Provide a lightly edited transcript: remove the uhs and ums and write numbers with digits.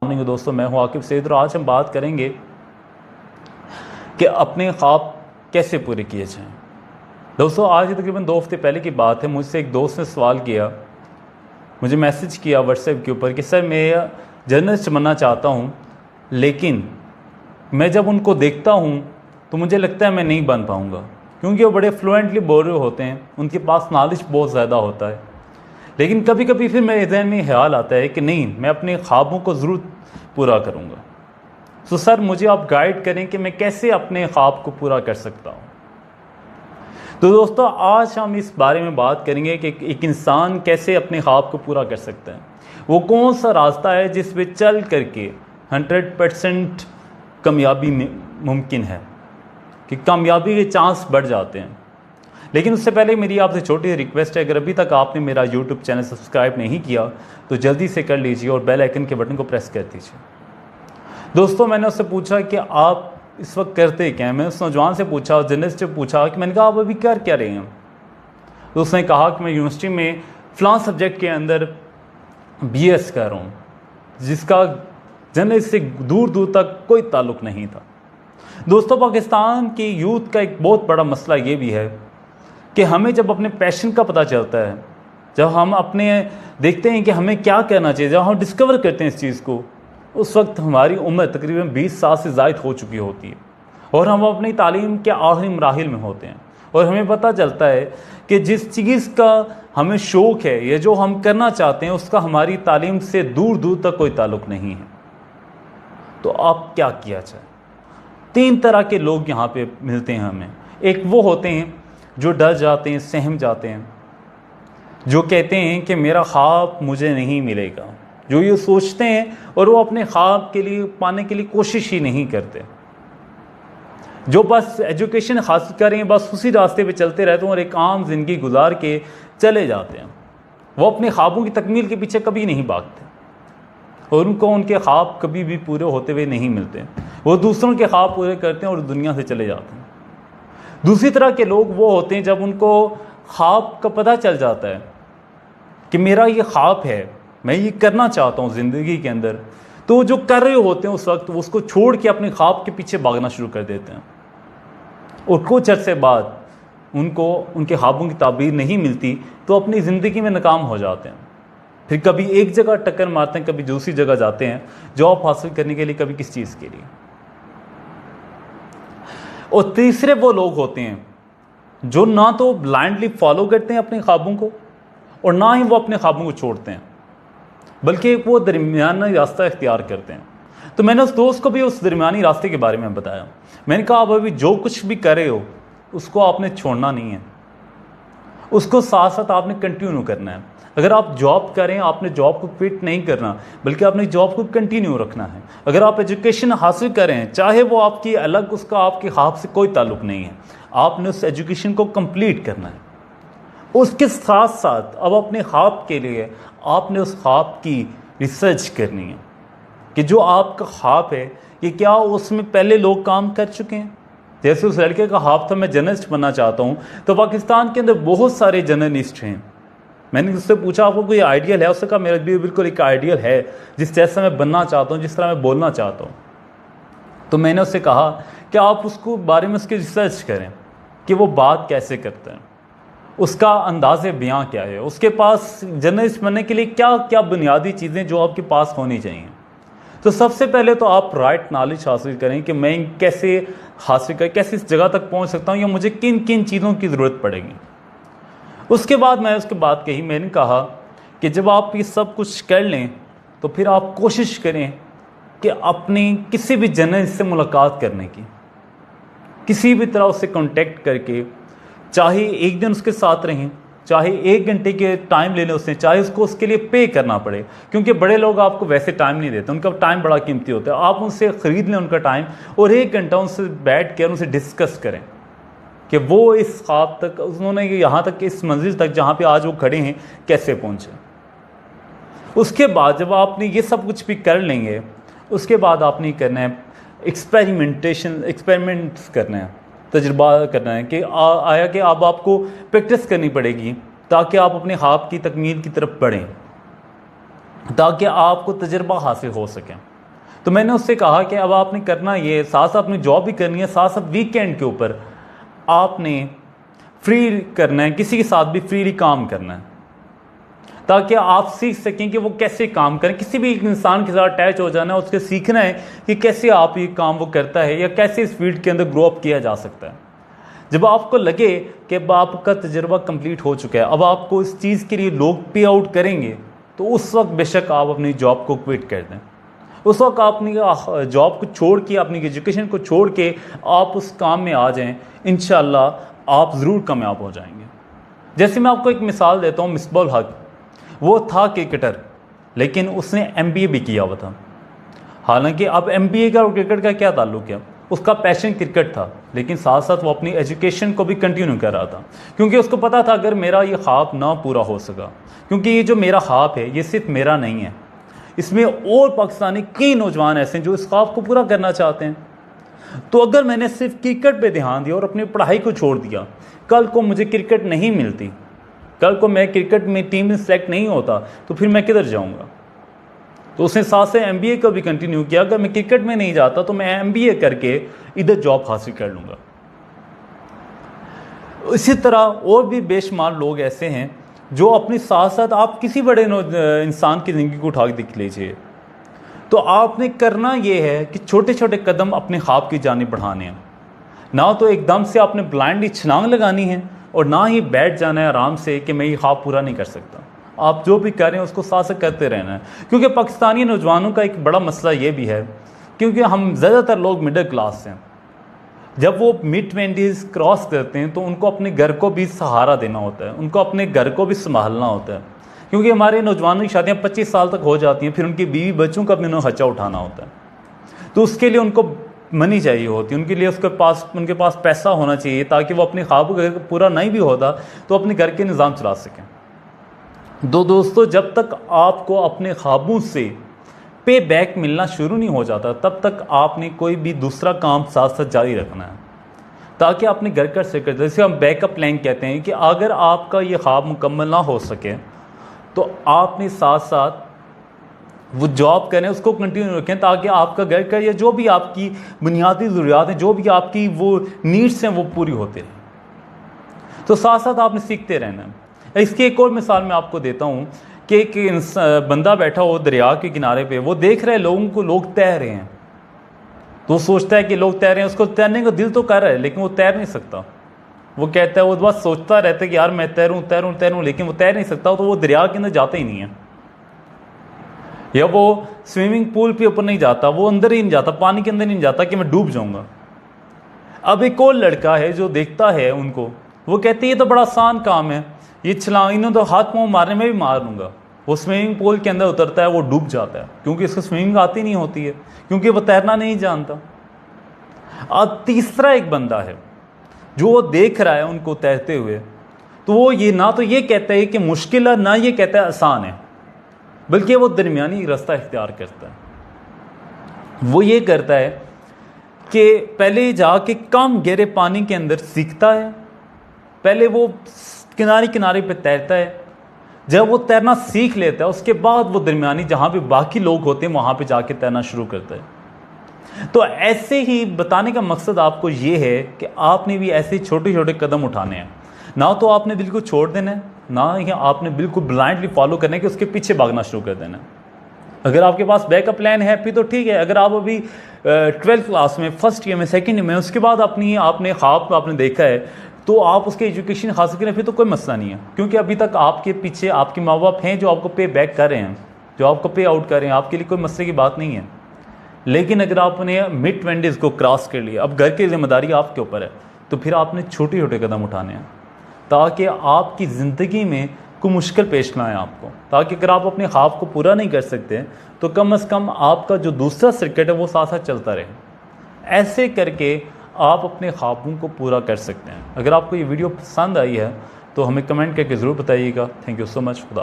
Morning दोस्तों, मैं हूं आकिब सईद और आज हम बात करेंगे कि अपने ख्वाब कैसे पूरे किए जाएं। दोस्तों, आज तकरीबन 2 हफ्ते पहले की बात है। मुझसे एक दोस्त ने सवाल किया, मुझे मैसेज किया व्हाट्सएप के ऊपर कि सर मैं जर्नलिस्ट बनना चाहता हूं, लेकिन मैं जब उनको देखता हूं तो मुझे लगता है मैं नहीं बन पाऊंगा, क्योंकि वो बड़े फ्लुएंटली बोल रहे होते हैं, उनके पास नॉलेज बहुत ज़्यादा होता है। लेकिन कभी कभी फिर मेरे जहन में ख्याल आता है कि नहीं, मैं अपने ख्वाबों को ज़रूर पूरा करूँगा। तो सर मुझे आप गाइड करें कि मैं कैसे अपने ख्वाब को पूरा कर सकता हूँ। तो दोस्तों, आज हम इस बारे में बात करेंगे कि एक इंसान कैसे अपने ख्वाब को पूरा कर सकता है। वो कौन सा रास्ता है जिस पे चल करके 100% कामयाबी मुमकिन है, कि कामयाबी के चांस बढ़ जाते हैं। लेकिन उससे पहले मेरी आपसे छोटी रिक्वेस्ट है, अगर अभी तक आपने मेरा यूट्यूब चैनल सब्सक्राइब नहीं किया तो जल्दी से कर लीजिए और बेल आइकन के बटन को प्रेस कर दीजिए। दोस्तों, मैंने उससे पूछा कि आप इस वक्त करते क्या हैं। मैंने उस नौजवान से पूछा, जर्नलिस्ट से पूछा कि मैंने कहा आप अभी कर क्या रहे हैं। तो उसने कहा कि मैं यूनिवर्सिटी में फ़लाँ सब्जेक्ट के अंदर BS कर रहा हूँ, जिसका जर्नलिस्ट से दूर दूर तक कोई ताल्लुक़ नहीं था। दोस्तों, पाकिस्तान की यूथ का एक बहुत बड़ा मसला ये भी है कि हमें जब अपने पैशन का पता चलता है, जब हम अपने देखते हैं कि हमें क्या करना चाहिए, जब हम डिस्कवर करते हैं इस चीज़ को, उस वक्त हमारी उम्र तकरीबन 20 साल से ज़ायद हो चुकी होती है और हम अपनी तालीम के आखिरी मराहिल में होते हैं। और हमें पता चलता है कि जिस चीज़ का हमें शौक़ है या जो हम करना चाहते हैं, उसका हमारी तालीम से दूर दूर तक कोई ताल्लुक़ नहीं है। तो आप क्या किया जाए। 3 तरह के लोग यहाँ पे मिलते हैं हमें। एक वो होते हैं जो डर जाते हैं, सहम जाते हैं, जो कहते हैं कि मेरा ख्वाब मुझे नहीं मिलेगा, जो ये सोचते हैं और वो अपने ख्वाब के लिए पाने के लिए कोशिश ही नहीं करते, जो बस एजुकेशन हासिल करें, बस उसी रास्ते पे चलते रहते हैं और एक आम ज़िंदगी गुजार के चले जाते हैं। वो अपने ख्वाबों की तकमील के पीछे कभी नहीं भागते और उनको उनके ख्वाब कभी भी पूरे होते हुए नहीं मिलते। वो दूसरों के ख्वाब पूरे करते हैं और दुनिया से चले जाते हैं। दूसरी तरह के लोग वो होते हैं जब उनको ख्वाब का पता चल जाता है कि मेरा ये ख्वाब है, मैं ये करना चाहता हूँ ज़िंदगी के अंदर, तो जो कर रहे होते हैं उस वक्त उसको छोड़ के अपने ख्वाब के पीछे भागना शुरू कर देते हैं और कुछ अर्से बाद उनको उनके ख्वाबों की ताबीर नहीं मिलती तो अपनी ज़िंदगी में नाकाम हो जाते हैं। फिर कभी एक जगह टक्कर मारते हैं, कभी दूसरी जगह जाते हैं, जॉब हासिल करने के लिए, कभी किस चीज़ के लिए। और तीसरे वो लोग होते हैं जो ना तो ब्लाइंडली फॉलो करते हैं अपने ख्वाबों को और ना ही वो अपने ख्वाबों को छोड़ते हैं, बल्कि वो दरमियानी रास्ता इख्तियार करते हैं। तो मैंने उस दोस्त को भी उस दरमियानी रास्ते के बारे में बताया। मैंने कहा आप अभी जो कुछ भी कर रहे हो उसको आपने छोड़ना नहीं है, उसको साथ साथ आपने कंटिन्यू करना है। अगर आप जॉब करें, आपने जॉब को क्विट नहीं करना, बल्कि आपने जॉब को कंटिन्यू रखना है। अगर आप एजुकेशन हासिल करें, चाहे वो आपकी अलग, उसका आपके ख्वाब से कोई ताल्लुक़ नहीं है, आपने उस एजुकेशन को कंप्लीट करना है। उसके साथ साथ अब अपने ख्वाब के लिए आपने उस ख्वाब की रिसर्च करनी है कि जो आपका ख्वाब है कि क्या उसमें पहले लोग काम कर चुके हैं। जैसे उस लड़के का ख्वाब था मैं जर्नलिस्ट बनना चाहता हूँ, तो पाकिस्तान के अंदर बहुत सारे जर्नलिस्ट हैं। मैंने उससे पूछा आपको कोई आइडियल है, उससे कहा मेरा भी बिल्कुल एक आइडियल है, जिस जैसा मैं बनना चाहता हूँ, जिस तरह मैं बोलना चाहता हूँ। तो मैंने उससे कहा कि आप उसको बारे में उसकी रिसर्च करें कि वो बात कैसे करते हैं, उसका अंदाज़े बयां क्या है, उसके पास जर्नलिस्ट बनने के लिए क्या क्या बुनियादी चीज़ें जो आपके पास होनी चाहिए। तो सबसे पहले तो आप राइट नॉलेज हासिल करें कि मैं कैसे हासिल कर, कैसे इस जगह तक पहुँच सकता हूँ या मुझे किन किन चीज़ों की ज़रूरत पड़ेगी। उसके बाद मैंने उसके बात कही, मैंने कहा कि जब आप ये सब कुछ कर लें तो फिर आप कोशिश करें कि अपनी किसी भी जर्नलिस्ट से मुलाकात करने की, किसी भी तरह उससे कांटेक्ट करके, चाहे एक दिन उसके साथ रहें, चाहे 1 घंटे के टाइम ले लें उससे, चाहे उसको उसके लिए पे करना पड़े, क्योंकि बड़े लोग आपको वैसे टाइम नहीं देते, उनका टाइम बड़ा कीमती होता है। आप उनसे ख़रीद लें उनका टाइम और 1 घंटा उनसे बैठ कर उनसे डिस्कस करें कि वो इस ख्वाब तक, उन्होंने यहाँ तक, इस मंजिल तक जहाँ पे आज वो खड़े हैं, कैसे पहुँचे। उसके बाद जब आपने ये सब कुछ भी कर लेंगे, उसके बाद आपने करना है एक्सपेरिमेंट्स करना है, तजुर्बा करना है कि आया कि अब आपको प्रैक्टिस करनी पड़ेगी ताकि आप अपने ख्वाब की तकमील की तरफ बढ़ें, ताकि आपको तजुर्बा हासिल हो सके। तो मैंने उससे कहा कि अब आपने करना ये, साथ साथ अपनी जॉब भी करनी है, साथ साथ वीकेंड के ऊपर आपने फ्री करना है, किसी के साथ भी फ्रीली काम करना है, ताकि आप सीख सकें कि वो कैसे काम करें। किसी भी इंसान के साथ अटैच हो जाना है, उसके सीखना है कि कैसे आप ये काम वो करता है या कैसे इस फील्ड के अंदर ग्रो अप किया जा सकता है। जब आपको लगे कि अब आपका तजुर्बा कंप्लीट हो चुका है, अब आपको इस चीज़ के लिए लोग पे आउट करेंगे, तो उस वक्त बेशक आप अपनी जॉब को क्विट कर दें। उस वक्त आप अपनी जॉब को छोड़ के, अपनी एजुकेशन को छोड़ के आप उस काम में आ जाएं, इंशाल्लाह आप ज़रूर कामयाब हो जाएंगे। जैसे मैं आपको एक मिसाल देता हूँ, मिसबाहुल हक, वो था क्रिकेटर, लेकिन उसने MBA भी किया हुआ था। हालांकि अब MBA का और क्रिकेट का क्या ताल्लुक है, उसका पैशन क्रिकेट था, लेकिन साथ साथ वो अपनी एजुकेशन को भी कंटिन्यू कर रहा था, क्योंकि उसको पता था अगर मेरा ये ख्वाब ना पूरा हो सका, क्योंकि ये जो मेरा ख्वाब है ये सिर्फ मेरा नहीं है, इसमें और पाकिस्तानी कई नौजवान ऐसे हैं जो इस ख्वाब को पूरा करना चाहते हैं। तो अगर मैंने सिर्फ क्रिकेट पे ध्यान दिया और अपनी पढ़ाई को छोड़ दिया, कल को मुझे क्रिकेट नहीं मिलती, कल को मैं क्रिकेट में टीम में सेलेक्ट नहीं होता, तो फिर मैं किधर जाऊंगा। तो उसने साथ से MBA को भी कंटिन्यू किया, अगर मैं क्रिकेट में नहीं जाता तो मैं MBA करके इधर जॉब हासिल कर लूँगा। इसी तरह और भी बेशुमार लोग ऐसे हैं जो अपने साथ साथ, आप किसी बड़े इंसान की ज़िंदगी को उठा के देख लीजिए, तो आपने करना ये है कि छोटे छोटे कदम अपने ख्वाब की जानिब बढ़ाने हैं। ना तो एकदम से आपने ब्लाइंडली छलांग लगानी है, और ना ही बैठ जाना है आराम से कि मैं ये ख्वाब पूरा नहीं कर सकता। आप जो भी कर रहे हैं उसको साथ साथ करते रहना है, क्योंकि पाकिस्तानी नौजवानों का एक बड़ा मसला ये भी है, क्योंकि हम ज़्यादातर लोग मिडिल क्लास हैं। जब वो mid-20s क्रॉस करते हैं तो उनको अपने घर को भी सहारा देना होता है, उनको अपने घर को भी संभालना होता है, क्योंकि हमारे नौजवानों की शादियाँ 25 साल तक हो जाती हैं, फिर उनकी बीवी बच्चों का भी उन्हें खर्चा उठाना होता है। तो उसके लिए उनको मनी चाहिए होती है, उनके लिए उनके पास पैसा होना चाहिए, ताकि वो अपने ख्वाब को पूरा नहीं भी होता तो अपने घर के निज़ाम चला सकें। दोस्तों, जब तक आपको अपने ख्वाबों से पे बैक मिलना शुरू नहीं हो जाता, तब तक आपने कोई भी दूसरा काम साथ साथ जारी रखना है, ताकि अपने घर कर सके। जैसे हम बैकअप प्लान कहते हैं कि अगर आपका ये ख्वाब मुकम्मल ना हो सके तो आपने साथ साथ वो जॉब करें, उसको कंटिन्यू रखें, ताकि आपका घर का या जो भी आपकी बुनियादी ज़रूरियात हैं, जो भी आपकी वो नीड्स हैं, वो पूरी होते रहें। तो साथ साथ आपने सीखते रहना है। इसकी एक और मिसाल मैं आपको देता हूँ कि एक बंदा बैठा हो दरिया के किनारे पे, वो देख रहे हैं लोगों को, लोग तैर रहे हैं, तो वो सोचता है कि लोग तैर रहे हैं, उसको तैरने का दिल तो कर रहा है, लेकिन वो तैर नहीं सकता। वो कहता है, वो बस सोचता रहता है कि यार मैं तैरूं तैरूं तैरूं, लेकिन वो तैर नहीं सकता, तो वो दरिया के अंदर जाता ही नहीं है, या वो स्विमिंग पूल के ऊपर नहीं जाता, वो अंदर ही नहीं जाता, पानी के अंदर नहीं जाता कि मैं डूब जाऊंगा। अब एक और लड़का है जो देखता है उनको, वो कहते हैं ये तो बड़ा आसान काम है, ये छलांग, इन्होंने तो हाथ पाँव मारने में भी मार लूँगा। वो स्विमिंग पूल के अंदर उतरता है, वो डूब जाता है, क्योंकि इसको स्विमिंग आती नहीं होती है, क्योंकि वो तैरना नहीं जानता। अब तीसरा एक बंदा है जो वो देख रहा है उनको तैरते हुए, तो वो ये ना तो ये कहता है कि मुश्किल है, ना ये कहता है आसान है, बल्कि वो दरमियानी रास्ता इख्तियार करता है। वो ये करता है कि पहले जाके कम गहरे पानी के अंदर सीखता है, पहले वो किनारे किनारे पे तैरता है, जब वो तैरना सीख लेता है उसके बाद वो दरमियानी जहाँ पे बाकी लोग होते हैं वहाँ पे जाके तैरना शुरू करता है। तो ऐसे ही बताने का मकसद आपको ये है कि आपने भी ऐसे छोटे छोटे कदम उठाने हैं, ना तो आपने बिल्कुल छोड़ देना है, ना ही आपने बिल्कुल ब्लाइंडली फॉलो करना है कि उसके पीछे भागना शुरू कर देना है। अगर आपके पास बैकअप प्लान है फिर तो ठीक है। अगर आप अभी 12th क्लास में, फर्स्ट ईयर में, सेकेंड ईयर में, उसके बाद आपने ख्वाब को आपने देखा है, तो आप उसके एजुकेशन हासिल करें, फिर तो कोई मसला नहीं है, क्योंकि अभी तक आपके पीछे आपके माँ बाप हैं जो आपको पे बैक कर रहे हैं, जो आपको पे आउट कर रहे हैं, आपके लिए कोई मसले की बात नहीं है। लेकिन अगर आपने mid-20s को क्रॉस कर लिया, अब घर की जिम्मेदारी आपके ऊपर है, तो फिर आपने छोटे छोटे कदम उठाने हैं, ताकि आपकी ज़िंदगी में कोई मुश्किल पेश ना आए आपको, ताकि अगर आप अपने ख्वाब को पूरा नहीं कर सकते तो कम से कम आपका जो दूसरा सर्किट है वो साथ साथ चलता रहे। ऐसे करके आप अपने ख्वाबों को पूरा कर सकते हैं। अगर आपको ये वीडियो पसंद आई है तो हमें कमेंट करके ज़रूर बताइएगा। Thank you so much. खुदा।